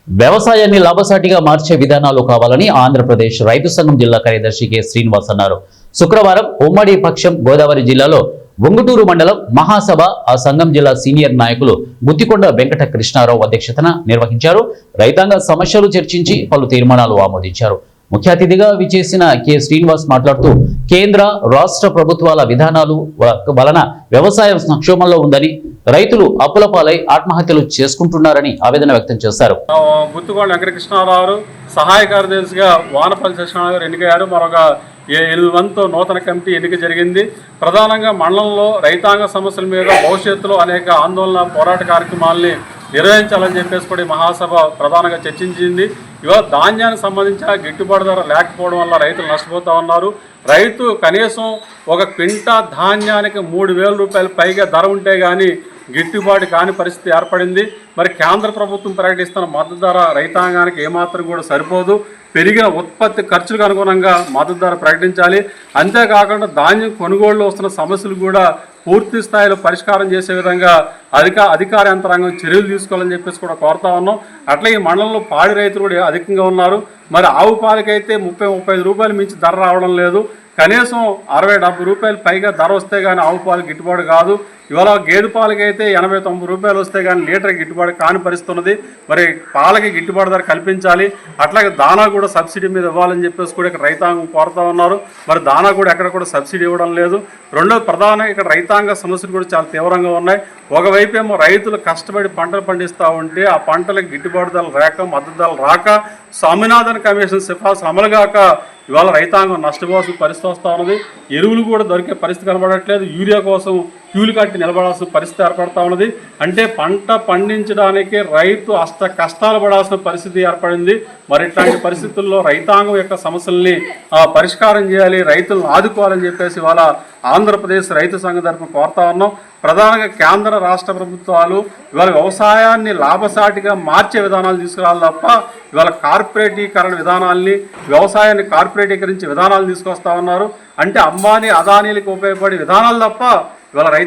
వ్యవసాయాన్ని లాభసాటిగా మార్చే విధానాలు కావాలని ఆంధ్రప్రదేశ్ రైతు సంఘం జిల్లా కార్యదర్శి కె శ్రీనివాస్ అన్నారు. శుక్రవారం ఉమ్మడి పక్షం గోదావరి జిల్లాలో ఉంగుటూరు మండలం మహాసభ ఆ సంఘం జిల్లా సీనియర్ నాయకులు గుత్తికొండ వెంకట కృష్ణారావు అధ్యక్షతన నిర్వహించారు. రైతాంగ సమస్యలు చర్చించి పలు తీర్మానాలు ఆమోదించారు. ముఖ్య అతిథిగా విచ్చేసిన కె శ్రీనివాస్ మాట్లాడుతూ కేంద్ర రాష్ట్ర ప్రభుత్వాల విధానాలు వలన వ్యవసాయం సంక్షోభంలో ఉందని, రైతులు అప్పుల పాలై ఆత్మహత్యలు చేసుకుంటున్నారని ఆవేదన వ్యక్తం చేశారు. గుత్తికొండ వెంకటకృష్ణారావు సహాయ కార్యదర్శిగా వానపల్లి సత్యనారాయణ గారు ఎన్నికయ్యారు. మరొక 7 నూతన కమిటీ ఎన్నిక జరిగింది. ప్రధానంగా మండలంలో రైతాంగ సమస్యల మీద భవిష్యత్తులో అనేక ఆందోళన పోరాట కార్యక్రమాలని నిర్వహించాలని చెప్పేసి కూడా మహాసభ ప్రధానంగా చర్చించింది. ఇవాళ ధాన్యానికి సంబంధించిన గిట్టుబాటు ధర లేకపోవడం వల్ల రైతులు నష్టపోతూ ఉన్నారు. రైతు కనీసం ఒక క్వింటా ధాన్యానికి 3,000 రూపాయలు పైగా ధర ఉంటే కానీ గిట్టుబాటు కాని పరిస్థితి ఏర్పడింది. మరి కేంద్ర ప్రభుత్వం ప్రకటిస్తున్న మద్దతు ధర రైతాంగానికి ఏమాత్రం కూడా సరిపోదు. పెరిగిన ఉత్పత్తి ఖర్చులకు అనుగుణంగా మద్దతు ధర ప్రకటించాలి. అంతేకాకుండా ధాన్యం కొనుగోలులో వస్తున్న సమస్యలు కూడా పూర్తి స్థాయిలో పరిష్కారం చేసే విధంగా అధికార యంత్రాంగం చర్యలు తీసుకోవాలని చెప్పేసి కూడా కోరుతా ఉన్నాం. అట్లా ఈ మండలంలో పాడి రైతులు కూడా అధికంగా ఉన్నారు. మరి ఆవు పాలకైతే 30-35 రూపాయలు మించి ధర రావడం లేదు. కనీసం 60-70 రూపాయలు పైగా ధర వస్తే కానీ ఆవు పాలు గిట్టుబాటు కాదు. ఇవాళ గేదె పాలకైతే 80-90 రూపాయలు వస్తే కానీ లీటర్ గిట్టుబాటు కాని పరిస్థితి ఉన్నది. మరి పాలకి గిట్టుబాటు ధర కల్పించాలి. అట్లాగే దానా కూడా సబ్సిడీ మీద ఇవ్వాలని చెప్పేసి కూడా ఇక్కడ రైతాంగం కోరుతా ఉన్నారు. మరి దానా కూడా ఎక్కడ కూడా సబ్సిడీ ఇవ్వడం లేదు. రెండో ప్రధానంగా ఇక్కడ రైతాంగ సమస్యలు కూడా చాలా తీవ్రంగా ఉన్నాయి. ఒకవైపు ఏమో రైతులు కష్టపడి పంటలు పండిస్తూ ఉంటే ఆ పంటలకు గిట్టుబాటు ధరలు రాక, మద్దతు ధరలు రాక, స్వామినాథన్ కమిషన్ సిఫార్సు అమలు కాక ఇవాళ రైతాంగం నష్టపోవాల్సిన పరిస్థితి వస్తూ ఉన్నది. ఎరువులు కూడా దొరికే పరిస్థితి కనబడట్లేదు. యూరియా కోసం క్యూలు కట్టి నిలబడాల్సిన పరిస్థితి ఏర్పడతా ఉన్నది. అంటే పంట పండించడానికి రైతు కష్టాలు పడాల్సిన పరిస్థితి ఏర్పడింది. మరి ఇట్లాంటి పరిస్థితుల్లో రైతాంగం యొక్క సమస్యల్ని పరిష్కారం చేయాలి, రైతులను ఆదుకోవాలని చెప్పేసి ఇవాళ ఆంధ్రప్రదేశ్ రైతు సంఘం తరఫున కోరుతా ఉన్నాం. ప్రధానంగా కేంద్ర రాష్ట్ర ప్రభుత్వాలు ఇవాళ వ్యవసాయాన్ని లాభసాటిగా మార్చే విధానాలు తీసుకురావాలి తప్ప ఇవాళ కార్పొరేటీకరణ విధానాల్ని, వ్యవసాయాన్ని కార్పొరేటీకరించే విధానాలు తీసుకొస్తా ఉన్నారు. అంటే అంబానీ అదానీలకు ఉపయోగపడే విధానాలు తప్ప ఇవాళ